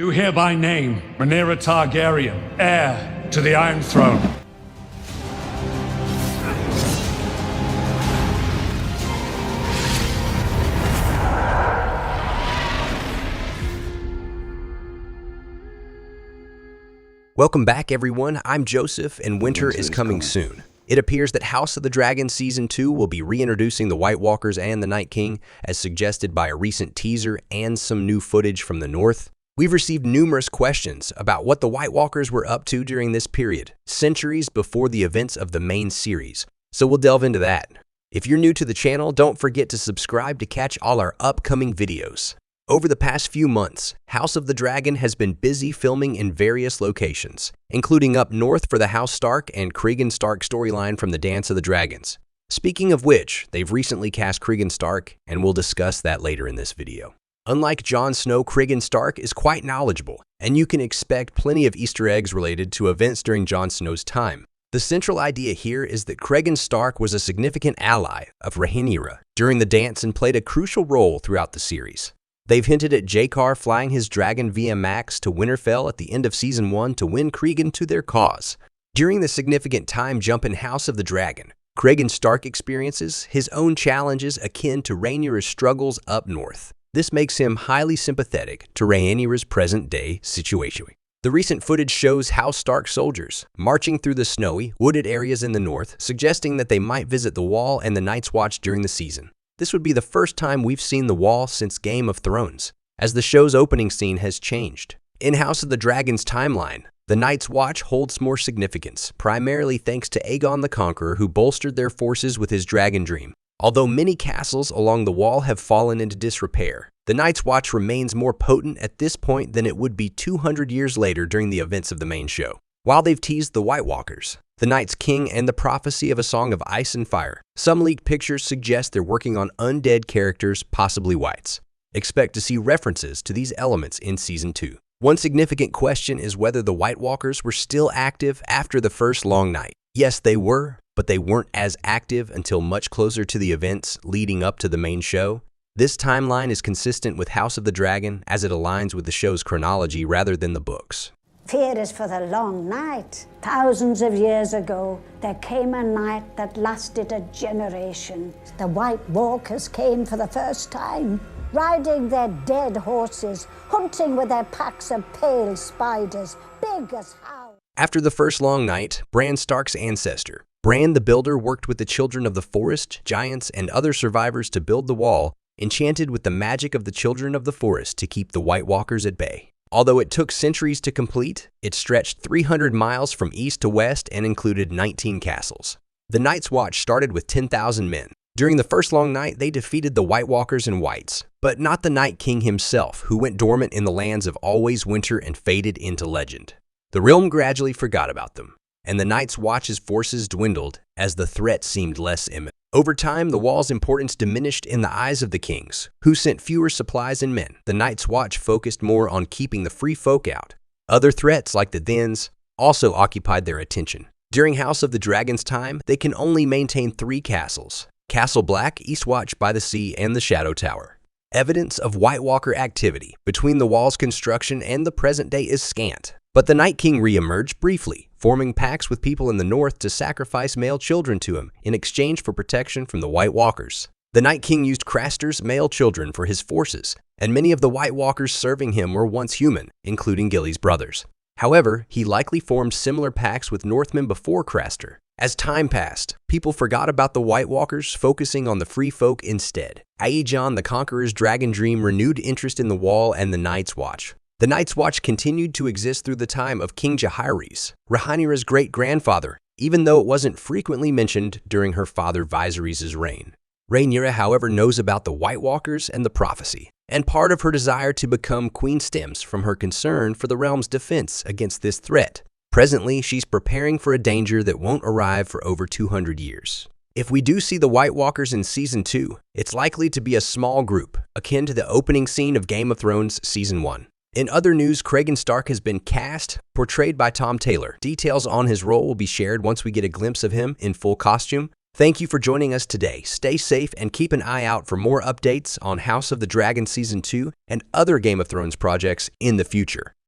Do hereby name Rhaenyra Targaryen, heir to the Iron Throne. Welcome back, everyone. I'm Joseph, and winter is coming soon. It appears that House of the Dragon Season 2 will be reintroducing the White Walkers and the Night King, as suggested by a recent teaser and some new footage from the North. We've received numerous questions about what the White Walkers were up to during this period, centuries before the events of the main series, so we'll delve into that. If you're new to the channel, don't forget to subscribe to catch all our upcoming videos. Over the past few months, House of the Dragon has been busy filming in various locations, including up north for the House Stark and Cregan Stark storyline from the Dance of the Dragons. Speaking of which, they've recently cast Cregan Stark, and we'll discuss that later in this video. Unlike Jon Snow, Cregan Stark is quite knowledgeable, and you can expect plenty of Easter eggs related to events during Jon Snow's time. The central idea here is that Cregan Stark was a significant ally of Rhaenyra during the dance and played a crucial role throughout the series. They've hinted at J.Car flying his dragon via Max to Winterfell at the end of Season 1 to win Cregan to their cause. During the significant time jump in House of the Dragon, Cregan Stark experiences his own challenges akin to Rhaenyra's struggles up north. This makes him highly sympathetic to Rhaenyra's present-day situation. The recent footage shows House Stark soldiers marching through the snowy, wooded areas in the north, suggesting that they might visit the Wall and the Night's Watch during the season. This would be the first time we've seen the Wall since Game of Thrones, as the show's opening scene has changed. In House of the Dragon's timeline, the Night's Watch holds more significance, primarily thanks to Aegon the Conqueror, who bolstered their forces with his dragon dream. Although many castles along the Wall have fallen into disrepair, the Night's Watch remains more potent at this point than it would be 200 years later during the events of the main show. While they've teased the White Walkers, the Night's King, and the prophecy of a Song of Ice and Fire, some leaked pictures suggest they're working on undead characters, possibly whites. Expect to see references to these elements in Season 2. One significant question is whether the White Walkers were still active after the first long night. Yes, they were, but they weren't as active until much closer to the events leading up to the main show. This timeline is consistent with House of the Dragon, as it aligns with the show's chronology rather than the books. Fear is for the long night. Thousands of years ago, there came a night that lasted a generation. The White Walkers came for the first time, riding their dead horses, hunting with their packs of pale spiders, big as hounds. After the first long night, Bran Stark's ancestor, Bran the Builder, worked with the children of the forest, giants, and other survivors to build the wall, enchanted with the magic of the children of the forest to keep the White Walkers at bay. Although it took centuries to complete, it stretched 300 miles from east to west and included 19 castles. The Night's Watch started with 10,000 men. During the first long night, they defeated the White Walkers and Whites, but not the Night King himself, who went dormant in the lands of Always Winter and faded into legend. The realm gradually forgot about them, and the Night's Watch's forces dwindled as the threat seemed less imminent. Over time, the Wall's importance diminished in the eyes of the kings, who sent fewer supplies and men. The Night's Watch focused more on keeping the free folk out. Other threats, like the Thins, also occupied their attention. During House of the Dragon's time, they can only maintain 3 castles: Castle Black, Eastwatch by the Sea, and the Shadow Tower. Evidence of White Walker activity between the Wall's construction and the present day is scant. But the Night King re-emerged briefly, forming pacts with people in the north to sacrifice male children to him in exchange for protection from the White Walkers. The Night King used Craster's male children for his forces, and many of the White Walkers serving him were once human, including Gilly's brothers. However, he likely formed similar pacts with Northmen before Craster. As time passed, people forgot about the White Walkers, focusing on the free folk instead. Aegon the Conqueror's dragon dream renewed interest in the Wall and the Night's Watch. The Night's Watch continued to exist through the time of King Jaehaerys, Rhaenyra's great-grandfather, even though it wasn't frequently mentioned during her father Viserys' reign. Rhaenyra, however, knows about the White Walkers and the prophecy, and part of her desire to become queen stems from her concern for the realm's defense against this threat. Presently, she's preparing for a danger that won't arrive for over 200 years. If we do see the White Walkers in Season 2, it's likely to be a small group, akin to the opening scene of Game of Thrones Season 1. In other news, Cregan Stark has been cast, portrayed by Tom Taylor. Details on his role will be shared once we get a glimpse of him in full costume. Thank you for joining us today. Stay safe and keep an eye out for more updates on House of the Dragon Season 2 and other Game of Thrones projects in the future.